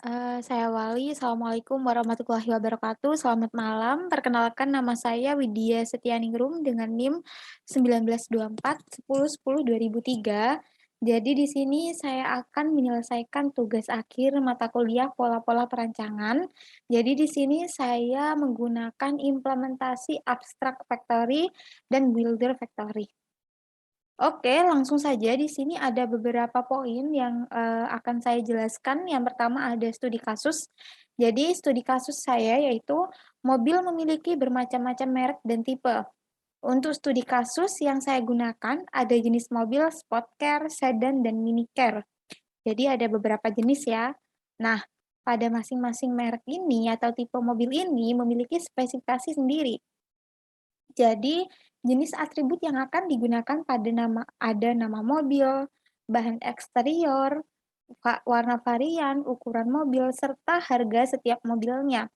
Saya awali, Assalamualaikum warahmatullahi wabarakatuh, selamat malam. Perkenalkan nama saya Widya Setianingrum dengan NIM 1924 1010 2003. Jadi di sini saya akan menyelesaikan tugas akhir mata kuliah pola-pola perancangan. Jadi di sini saya menggunakan implementasi abstrak factory dan builder factory. Oke, langsung saja di sini ada beberapa poin yang, akan saya jelaskan. Yang pertama ada studi kasus. Jadi studi kasus saya yaitu mobil memiliki bermacam-macam merek dan tipe. Untuk studi kasus yang saya gunakan ada jenis mobil sport car, sedan, dan mini car. Jadi ada beberapa jenis ya. Nah, pada masing-masing merek ini atau tipe mobil ini memiliki spesifikasi sendiri. Jadi, jenis atribut yang akan digunakan pada nama mobil, bahan eksterior, warna varian, ukuran mobil, serta harga setiap mobilnya.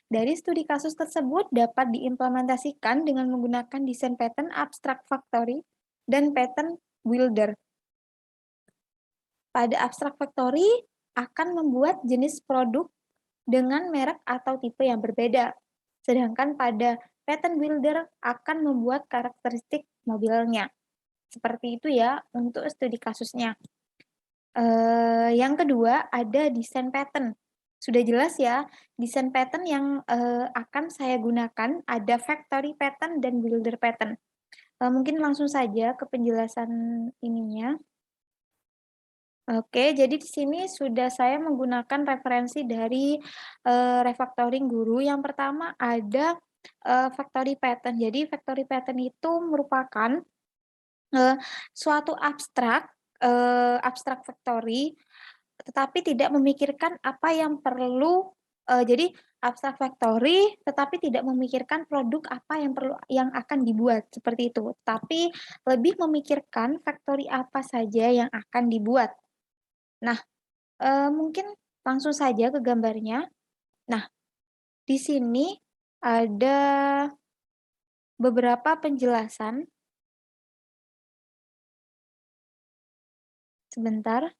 Dari studi kasus tersebut dapat diimplementasikan dengan menggunakan desain pattern abstract factory dan pattern builder. Pada abstract factory akan membuat jenis produk dengan merek atau tipe yang berbeda. Sedangkan pada pattern builder akan membuat karakteristik mobilnya. Seperti itu ya untuk studi kasusnya. Yang kedua ada desain pattern. Sudah jelas ya, desain pattern yang akan saya gunakan ada factory pattern dan builder pattern. Mungkin langsung saja ke penjelasan ininya. Oke, jadi di sini sudah saya menggunakan referensi dari, refactoring guru. Yang pertama ada, factory pattern. Jadi factory pattern itu merupakan, eee, suatu abstrak factory, tetapi tidak memikirkan apa yang perlu jadi abstrak factory, tetapi tidak memikirkan produk apa yang akan dibuat, seperti itu. Tapi lebih memikirkan factory apa saja yang akan dibuat. Nah, mungkin langsung saja ke gambarnya. Nah, di sini ada beberapa penjelasan, sebentar,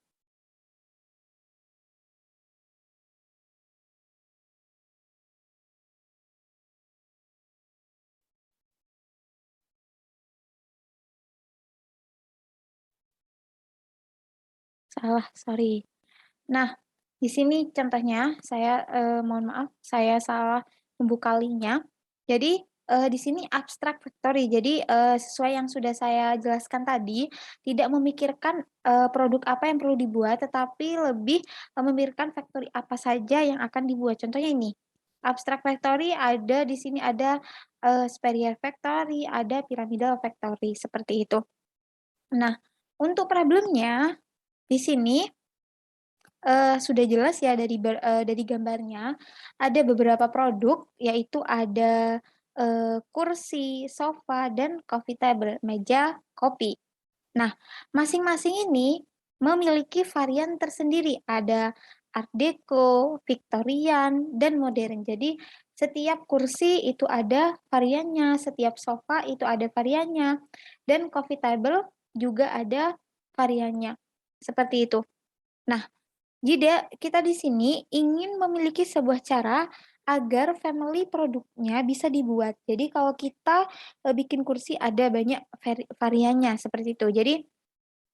salah, sorry. Nah, di sini contohnya saya, mohon maaf, saya salah membuka link-nya. Jadi, di sini abstrak factory. Jadi, sesuai yang sudah saya jelaskan tadi, tidak memikirkan, produk apa yang perlu dibuat, tetapi lebih, memikirkan factory apa saja yang akan dibuat. Contohnya ini, abstrak factory ada di sini ada, Sperier factory, ada pyramidal factory, seperti itu. Nah, untuk problemnya, di sini sudah jelas ya dari gambarnya, ada beberapa produk yaitu ada, kursi, sofa, dan coffee table, meja kopi. Nah, masing-masing ini memiliki varian tersendiri, ada art deco, Victorian, dan modern. Jadi setiap kursi itu ada variannya, setiap sofa itu ada variannya, dan coffee table juga ada variannya, seperti itu. Nah, jika kita di sini ingin memiliki sebuah cara agar family produknya bisa dibuat. Jadi kalau kita, bikin kursi ada banyak variannya seperti itu. Jadi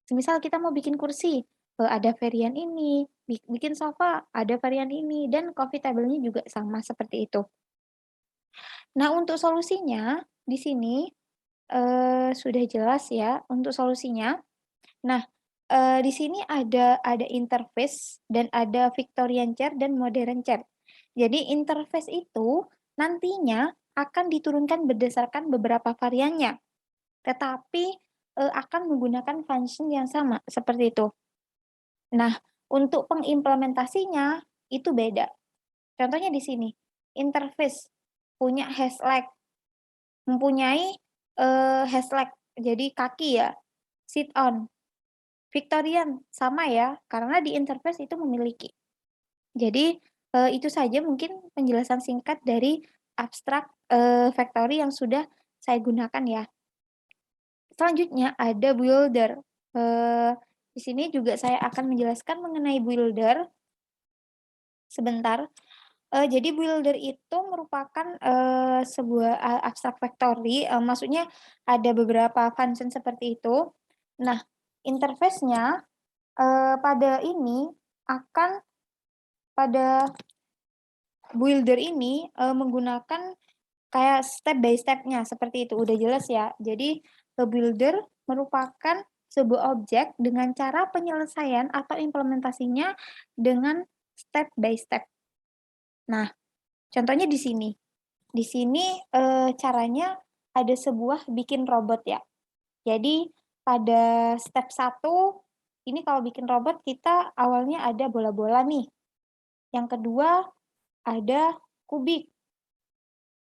semisal kita mau bikin kursi, ada varian ini, bikin sofa ada varian ini, dan coffee table-nya juga sama seperti itu. Nah untuk solusinya, di sini, sudah jelas ya untuk solusinya. Nah, di sini ada interface dan ada Victorian chair dan modern chair. Jadi interface itu nantinya akan diturunkan berdasarkan beberapa variannya, tetapi, akan menggunakan function yang sama, seperti itu. Nah, untuk pengimplementasinya itu beda. Contohnya di sini, interface punya hashtag, mempunyai, hashtag, jadi kaki ya, sit on. Victorian, sama ya, karena di interface itu memiliki. Jadi, itu saja mungkin penjelasan singkat dari abstrak, factory yang sudah saya gunakan ya. Selanjutnya ada builder, eee, di sini juga saya akan menjelaskan mengenai builder. sebentar. Jadi builder itu merupakan, sebuah abstract factory, maksudnya ada beberapa function seperti itu. Nah, interface-nya, pada ini akan pada builder ini, menggunakan kayak step by step-nya seperti itu, udah jelas ya. Jadi, builder merupakan sebuah objek dengan cara penyelesaian atau implementasinya dengan step by step. Nah, contohnya di sini. Di sini, caranya ada sebuah bikin robot ya. Jadi pada step satu ini kalau bikin robot kita awalnya ada bola-bola nih, yang kedua ada kubik.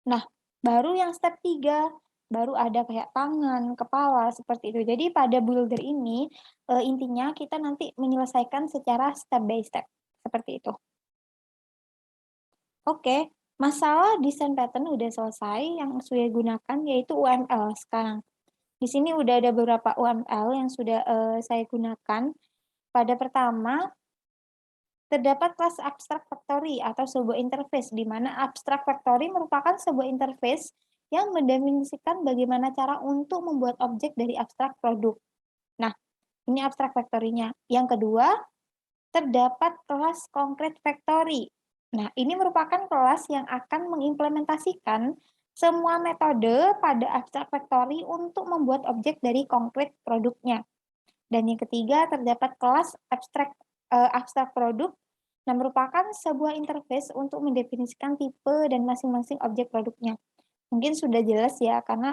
Nah, baru yang step 3 baru ada kayak tangan, kepala, seperti itu. Jadi pada builder ini, intinya kita nanti menyelesaikan secara step by step, seperti itu. Oke, masalah desain pattern udah selesai, yang saya gunakan yaitu UML sekarang. Di sini udah ada beberapa UML yang sudah, saya gunakan. Pada pertama, terdapat kelas abstract factory atau sebuah interface, di mana abstract factory merupakan sebuah interface yang mendefinisikan bagaimana cara untuk membuat objek dari abstrak produk. Nah, ini abstract factory-nya. Yang kedua, terdapat kelas concrete factory. Nah, ini merupakan kelas yang akan mengimplementasikan semua metode pada abstract factory untuk membuat objek dari konkret produknya. Dan yang ketiga, terdapat kelas abstract produk yang merupakan sebuah interface untuk mendefinisikan tipe dan masing-masing objek produknya. Mungkin sudah jelas ya, karena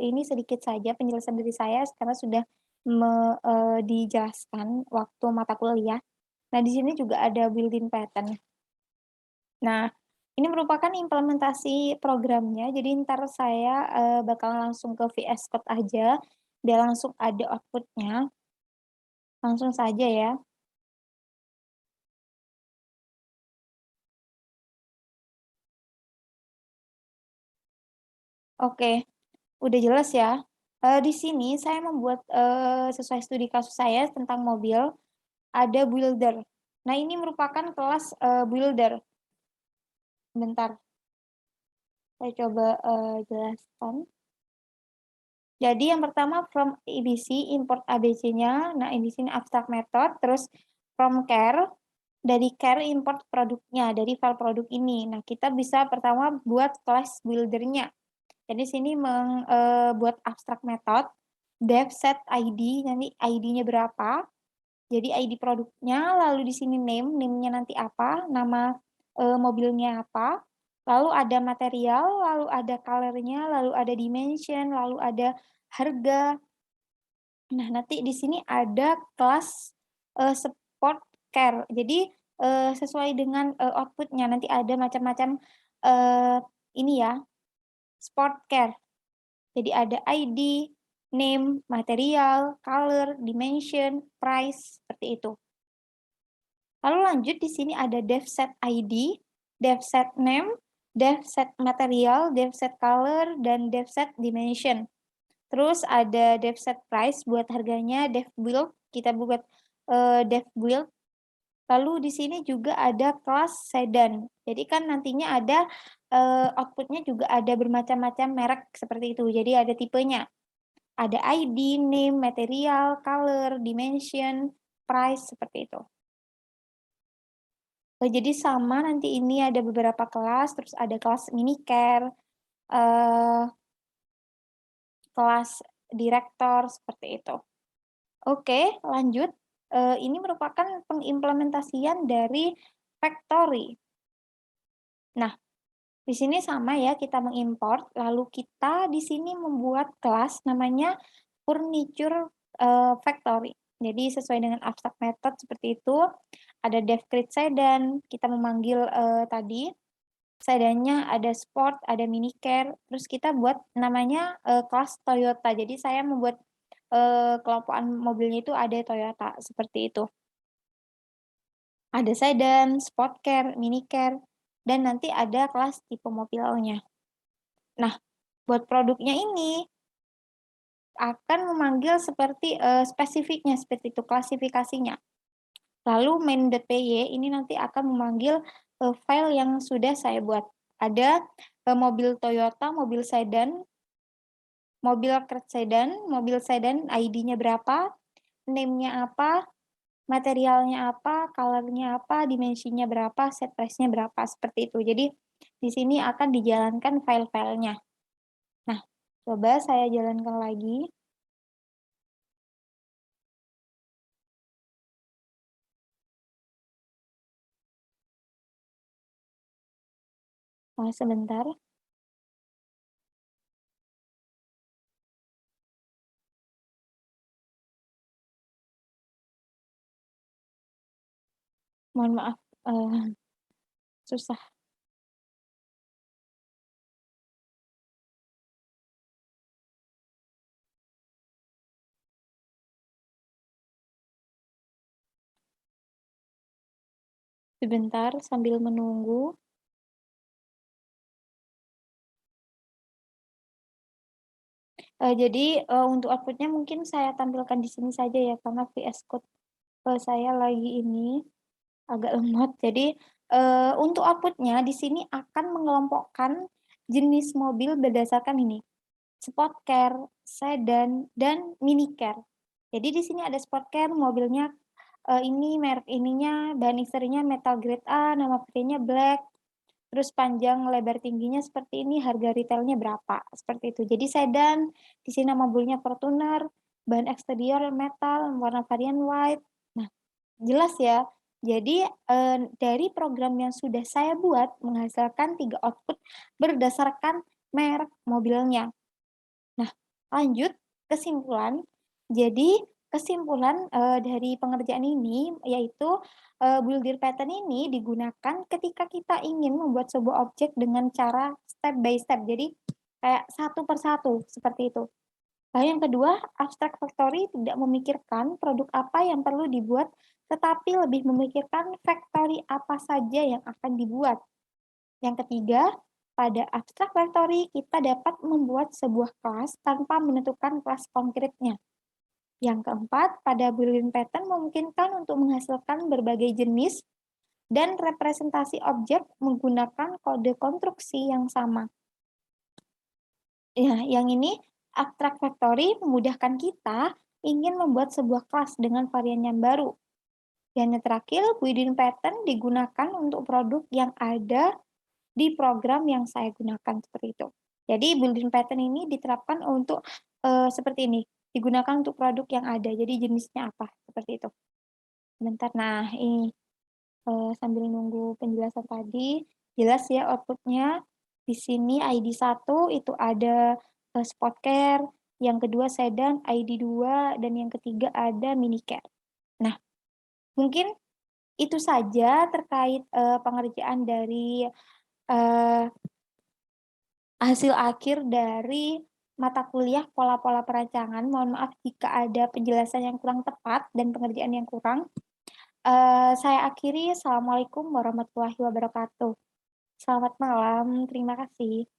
ini sedikit saja penjelasan dari saya karena sudah dijelaskan waktu mata kuliah. Nah, di sini juga ada built-in pattern. Nah, ini merupakan implementasi programnya, jadi ntar saya, bakal langsung ke VS Code aja, biar langsung ada output-nya, langsung saja ya. Oke, udah jelas ya. Di sini saya membuat, sesuai studi kasus saya tentang mobil, ada builder. Nah, ini merupakan kelas, builder. Bentar, saya coba, jelaskan. Jadi yang pertama from ABC, import ABC-nya. Nah, di sini abstract method, terus from care, dari care import produknya, dari file produk ini. Nah, kita bisa pertama buat kelas builder-nya. Jadi sini buat abstract method, dev set ID, nanti ID-nya berapa, jadi ID produknya, lalu di sini name-nya nanti apa, nama, mobilnya apa, lalu ada material, lalu ada color-nya, lalu ada dimension, lalu ada harga. Nah, nanti di sini ada kelas, support care. Jadi, sesuai dengan, output-nya nanti ada macam-macam, eee, ini ya, support care. Jadi ada ID, name, material, color, dimension, price, seperti itu. Lalu lanjut di sini ada dev set ID, dev set name, dev set material, dev set color, dan dev set dimension. Terus ada dev set price buat harganya, dev build, kita buat dev build. Lalu di sini juga ada kelas sedan. Jadi kan nantinya ada outputnya juga ada bermacam-macam merek seperti itu. Jadi ada tipenya. Ada ID, name, material, color, dimension, price, seperti itu. Jadi sama nanti ini ada beberapa kelas, terus ada kelas minicare, eee, kelas direktor, seperti itu. Oke, lanjut, ini merupakan pengimplementasian dari factory. Nah, di sini sama ya, kita mengimport, lalu kita di sini membuat kelas namanya furniture, factory. Jadi sesuai dengan abstract method seperti itu, ada dev create sedan, kita memanggil, tadi, sedannya ada sport, ada minicare, terus kita buat namanya, kelas Toyota. Jadi saya membuat, kelompokan mobilnya itu ada Toyota, seperti itu. Ada sedan, sport care, minicare, dan nanti ada kelas tipe mobilnya. Nah, buat produknya ini akan memanggil seperti, spesifiknya, seperti itu, klasifikasinya. Lalu main.py ini nanti akan memanggil file yang sudah saya buat. Ada, mobil Toyota, mobil sedan ID-nya berapa, name-nya apa, materialnya apa, color-nya apa, dimensinya berapa, set price-nya berapa, seperti itu. Jadi di sini akan dijalankan file-filenya. Nah, coba saya jalankan lagi. Sebentar, mohon maaf, susah. Sebentar sambil menunggu. Jadi, untuk output-nya mungkin saya tampilkan di sini saja ya, karena VS Code, saya lagi ini agak lemot. Jadi, untuk output-nya di sini akan mengelompokkan jenis mobil berdasarkan ini, Sport Car, Sedan, dan Mini Car. Jadi di sini ada Sport Car, mobilnya, ini merek ininya, bahan eksteriornya metal grade A, nama pakainya black, terus panjang lebar tingginya seperti ini, harga retailnya berapa, seperti itu. Jadi sedan, di sini nama mobilnya Fortuner, bahan eksterior metal, warna varian white. Nah, jelas ya. Jadi, dari program yang sudah saya buat menghasilkan 3 output berdasarkan merek mobilnya. Nah, lanjut kesimpulan. Jadi, kesimpulan, dari pengerjaan ini yaitu, builder pattern ini digunakan ketika kita ingin membuat sebuah objek dengan cara step by step. Jadi, kayak satu per satu, seperti itu. Lalu yang kedua, abstract factory tidak memikirkan produk apa yang perlu dibuat, tetapi lebih memikirkan factory apa saja yang akan dibuat. Yang ketiga, pada abstract factory kita dapat membuat sebuah kelas tanpa menentukan kelas konkretnya. Yang keempat, pada Boolean pattern memungkinkan untuk menghasilkan berbagai jenis dan representasi objek menggunakan kode konstruksi yang sama. Ya, yang ini abstract factory memudahkan kita ingin membuat sebuah kelas dengan varian yang baru. Dan yang terakhir, Boolean pattern digunakan untuk produk yang ada di program yang saya gunakan seperti itu. Jadi built-in pattern ini diterapkan untuk seperti ini, digunakan untuk produk yang ada. Jadi jenisnya apa, seperti itu. Bentar, nah ini sambil nunggu penjelasan tadi, jelas ya outputnya. Di sini ID 1 itu ada Sport Car, yang kedua sedan ID 2, dan yang ketiga ada mini car. Nah, mungkin itu saja terkait pengerjaan dari uh, hasil akhir dari mata kuliah pola-pola perancangan. Mohon maaf jika ada penjelasan yang kurang tepat dan pengerjaan yang kurang. Saya akhiri. Assalamualaikum warahmatullahi wabarakatuh. Selamat malam. Terima kasih.